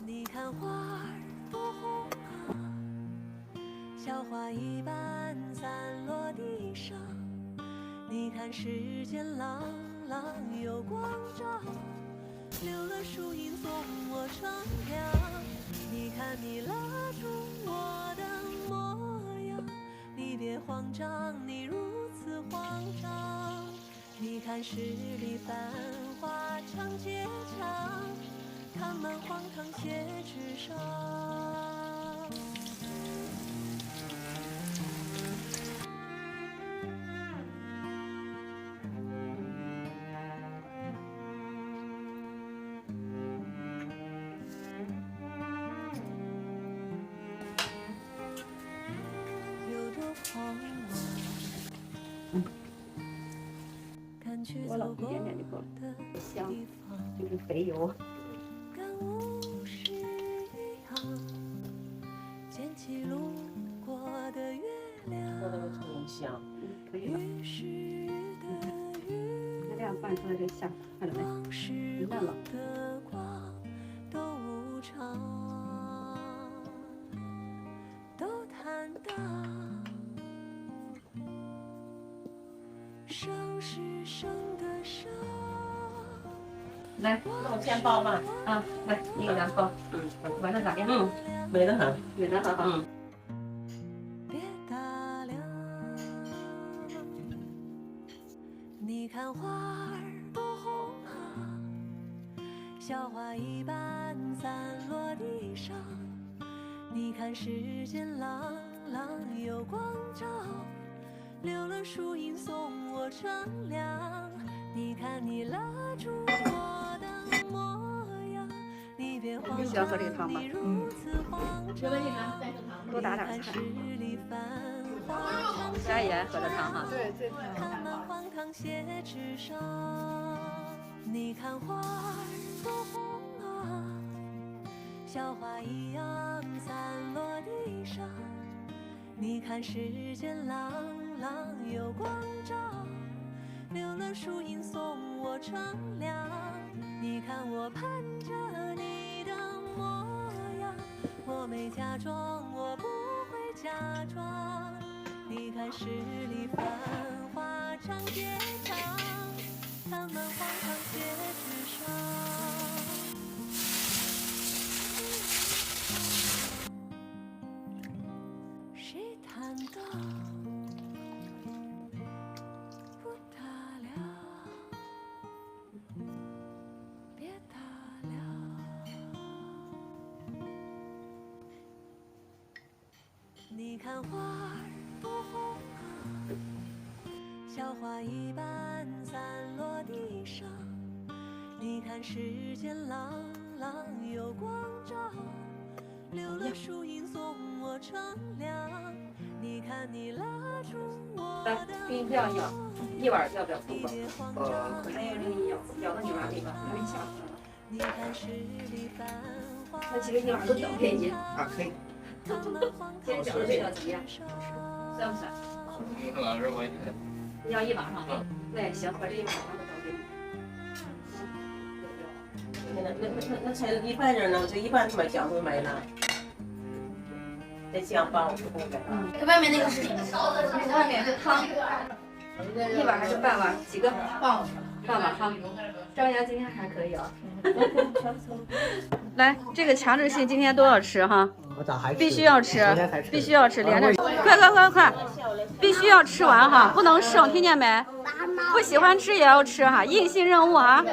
你看花儿多红啊，小花一般散落地上。你看世间朗朗有光照，留了树荫送我乘凉。你看你拉住我的模样，你别慌张，你如此慌张。你看十里繁华长街长，看满荒唐写纸上。有多慌乱，赶去走过的地方，就是肥油。感悟是一样，捡起路过的月亮，做那个葱香，可以了。于是的雨，那这样拌出来这馅，看着没？往事嫩了。的光都无常，都坦荡。伤是生的伤。来，那我先包吧。啊，来，你给咱包。完了咋样？美得很。美得很好。别打量，你看花儿多红啊，小花一般散落地上。你看世间朗朗有光照，留了树荫送我乘凉。你看你拉住我的模样，你别慌你喜欢喝这个汤吗？你如此慌张。多打点菜。家也爱喝这汤哈。对，最漂亮。看满荒唐写纸上，你看花儿多红啊，小花一样散落地上。你看世间朗朗有光照，留了树荫送我乘凉。你看我盼着你的模样，我没假装，我不会假装。你看十里繁华长街长，看满荒唐写纸上。谁坦荡？不打量，别打量。你看花儿多红啊，小花一般散落地上。你看世间朗朗有光照，留了树荫送我乘凉。你看你拉住我来，的冰这样舀，一碗要不要不你饱？别慌张，没有这个舀到你碗里吧，没想。你看十里繁华那几个一碗都舀给你。啊，可以。看满荒今天唐饺子味道怎么样？写纸酸不酸？老师我也你要一碗哈？那也行，把这一碗都倒给你。那才一半人呢，这一半买饺子没了。这酱包我不给。这外面那个是什么？外面是汤。一碗还是半碗？几个？半碗。半碗哈。张扬今天还可以啊。来，这个强制性今天都要吃哈，必须要吃，必须要吃，连着，快，必须要吃完哈，不能剩，听见没？不喜欢吃也要吃哈，硬性任务啊。